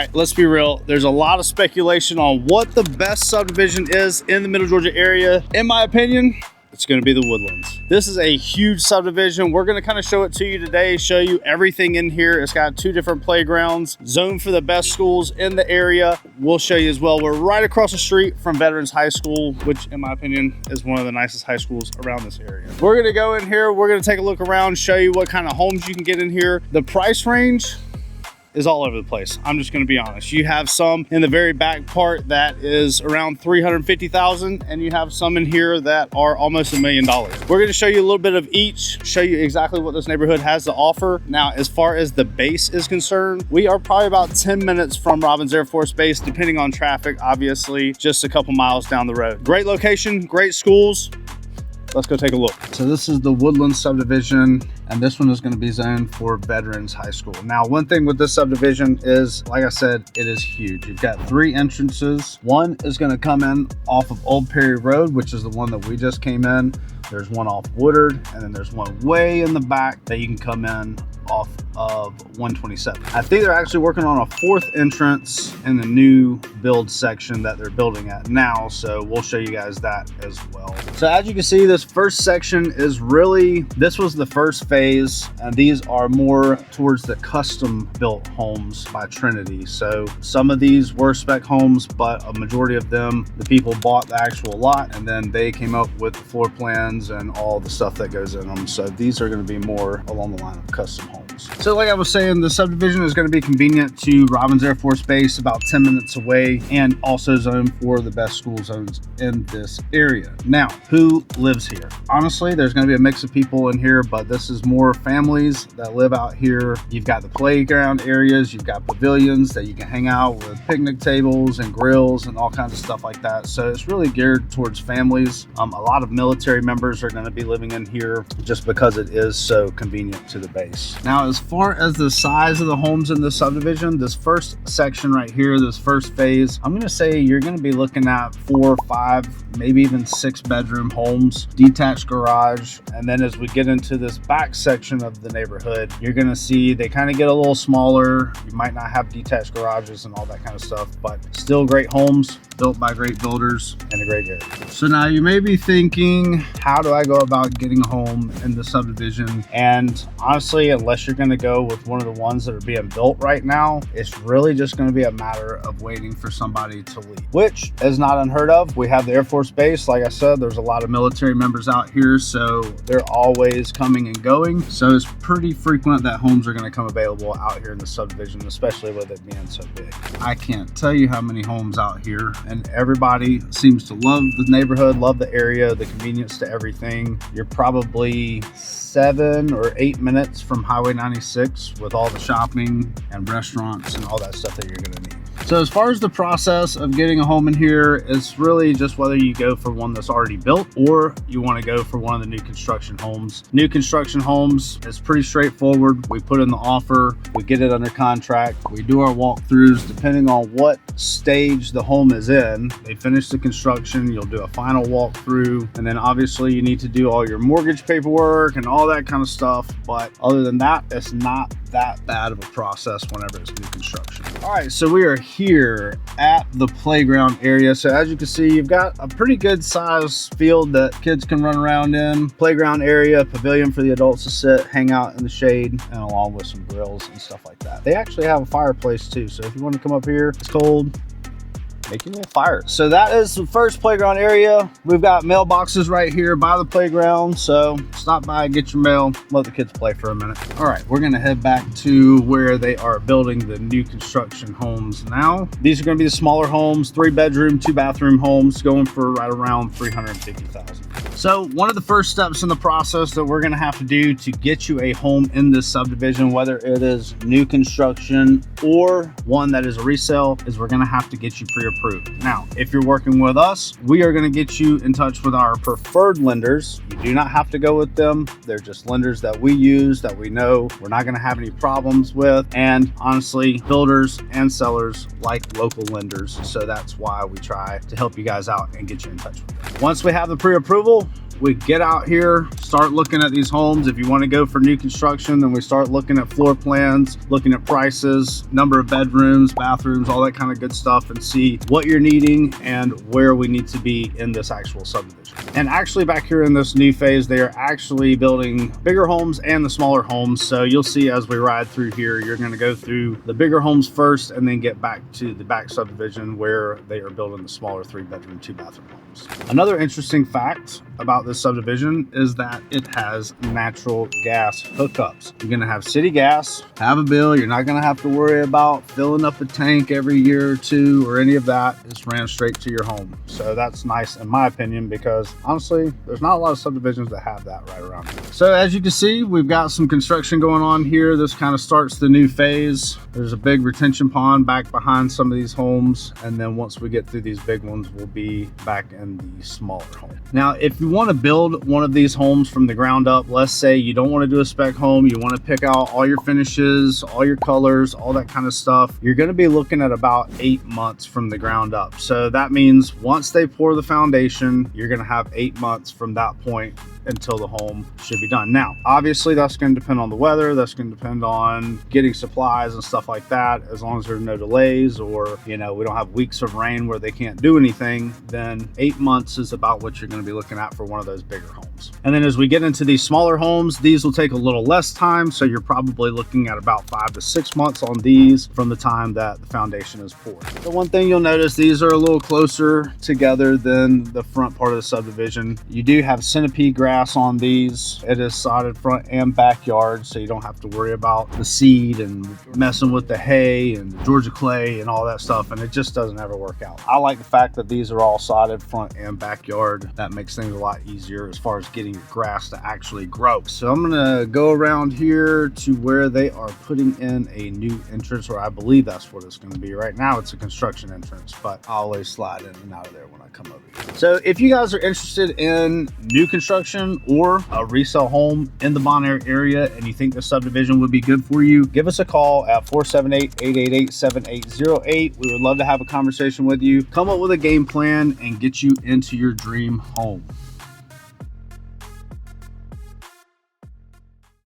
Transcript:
right, let's be real. There's a lot of speculation on what the best subdivision is in the Middle Georgia area. In my opinion, it's going to be the Woodlands. This is a huge subdivision. We're going to kind of show it to you today, show you everything in here. It's got 2 different playgrounds, zoned for the best schools in the area. We'll show you as well. We're right across the street from Veterans High School, which in my opinion is one of the nicest high schools around this area. We're going to go in here. We're going to take a look around, show you what kind of homes you can get in here. The price range is all over the place. I'm just going to be honest. You have some in the very back part that is around $350,000, and you have some in here that are almost $1 million. We're going to show you a little bit of each, show you exactly what this neighborhood has to offer. Now, as far as the base is concerned, we are probably about 10 minutes from Robins Air Force Base, depending on traffic, obviously, just a couple miles down the road. Great location, great schools. Let's go take a look. So this is the Woodlands subdivision, and this one is going to be zoned for Veterans High School. Now, one thing with this subdivision is, like I said, it is huge. You've got 3 entrances. One is going to come in off of Old Perry Road, which is the one that we just came in. There's one off Woodard, and then there's one way in the back that you can come in off of 127. I think they're actually working on a 4th entrance in the new build section that they're building at now, so we'll show you guys that as well. So as you can see, this first section is really, this was the first phase, and these are more towards the custom built homes by Trinity. So some of these were spec homes, but a majority of them, the people bought the actual lot, and then they came up with the floor plans and all the stuff that goes in them. So these are going to be more along the line of custom homes. So like I was saying, the subdivision is going to be convenient to Robins Air Force Base, about 10 minutes away, and also zoned for the best school zones in this area. Now, who lives here? Honestly, there's going to be a mix of people in here, but this is more families that live out here. You've got the playground areas, you've got pavilions that you can hang out with, picnic tables and grills and all kinds of stuff like that. So it's really geared towards families. A lot of military members are going to be living in here just because it is so convenient to the base. Now, as far as the size of the homes in this subdivision, this first section right here, this first phase, I'm going to say you're going to be looking at 4, 5, maybe even 6 bedroom homes, detached garage. And then as we get into this back section of the neighborhood, you're going to see they kind of get a little smaller. You might not have detached garages and all that kind of stuff, but still great homes built by great builders in a great area. So now you may be thinking, how do I go about getting a home in the subdivision? And honestly, unless you're going to go with one of the ones that are being built right now, it's really just going to be a matter of waiting for somebody to leave, which is not unheard of. We have the Air Force Base. Like I said, there's a lot of military members out here, so they're always coming and going. So it's pretty frequent that homes are going to come available out here in the subdivision, especially with it being so big. I can't tell you how many homes out here, and everybody seems to love the neighborhood, love the area, the convenience to everything. You're probably 7 or 8 minutes from Highway 96 with all the shopping and restaurants and all that stuff that you're going to need. So as far as the process of getting a home in here, it's really just whether you go for one that's already built or you want to go for one of the new construction homes. New construction homes is pretty straightforward. We put in the offer, we get it under contract, we do our walkthroughs depending on what stage the home is in. They finish the construction, you'll do a final walkthrough, and then obviously you need to do all your mortgage paperwork and all that kind of stuff. But other than that, it's not that bad of a process whenever it's new construction. All right, so we are here at the playground area. So as you can see, you've got a pretty good size field that kids can run around in. Playground area, pavilion for the adults to sit, hang out in the shade, and along with some grills and stuff like that. They actually have a fireplace too, so if you want to come up here, it's cold, make you a little fire. So that is the first playground area. We've got mailboxes right here by the playground, so stop by, get your mail, let the kids play for a minute. All right, we're gonna head back to where they are building the new construction homes now. These are gonna be the smaller homes, 3 bedroom, 2 bathroom homes, going for right around $350,000. So one of the first steps in the process that we're gonna have to do to get you a home in this subdivision, whether it is new construction or one that is a resale, is we're gonna have to get you pre-approved. Now, if you're working with us, we are gonna get you in touch with our preferred lenders. You do not have to go with them. They're just lenders that we use, that we know we're not gonna have any problems with. And honestly, builders and sellers like local lenders. So that's why we try to help you guys out and get you in touch with them. Once we have the pre-approval, we get out here, start looking at these homes. If you want to go for new construction, then we start looking at floor plans, looking at prices, number of bedrooms, bathrooms, all that kind of good stuff, and see what you're needing and where we need to be in this actual subdivision. And actually back here in this new phase, they are actually building bigger homes and the smaller homes. So you'll see as we ride through here, you're going to go through the bigger homes first and then get back to the back subdivision where they are building the smaller 3-bedroom, 2-bathroom homes. Another interesting fact about this subdivision is that it has natural gas hookups. You're going to have city gas, have a bill. You're not going to have to worry about filling up a tank every year or two or any of that. It's ran straight to your home. So that's nice in my opinion, because honestly, there's not a lot of subdivisions that have that right around here. So as you can see, we've got some construction going on here. This kind of starts the new phase. There's a big retention pond back behind some of these homes. And then once we get through these big ones, we'll be back in the smaller home. Now, if you want to build one of these homes from the ground up, let's say you don't want to do a spec home, you want to pick out all your finishes, all your colors, all that kind of stuff, you're going to be looking at about 8 months from the ground up. So that means once they pour the foundation, you're going to have 8 months from that point until the home should be done. Now, obviously that's going to depend on the weather. That's going to depend on getting supplies and stuff like that. As long as there's no delays, or, you know, we don't have weeks of rain where they can't do anything, then 8 months is about what you're going to be looking at for one of those bigger homes. And then as we get into these smaller homes, these will take a little less time. So you're probably looking at about 5 to 6 months on these from the time that the foundation is poured. The one thing you'll notice, these are a little closer together than the front part of the subdivision. You do have centipede grass on these. It is sodded front and backyard, so you don't have to worry about the seed and messing with the hay and the Georgia clay and all that stuff, and it just doesn't ever work out. I like the fact that these are all sodded front and backyard. That makes things a lot easier as far as getting your grass to actually grow. So I'm gonna go around here to where they are putting in a new entrance, or I believe that's what it's going to be. Right now it's a construction entrance, but I always slide in and out of there when I come over here. So if you guys are interested in new construction or a resale home in the Bonaire area and you think the subdivision would be good for you, give us a call at 478-888-7808. We would love to have a conversation with you, come up with a game plan, and get you into your dream home.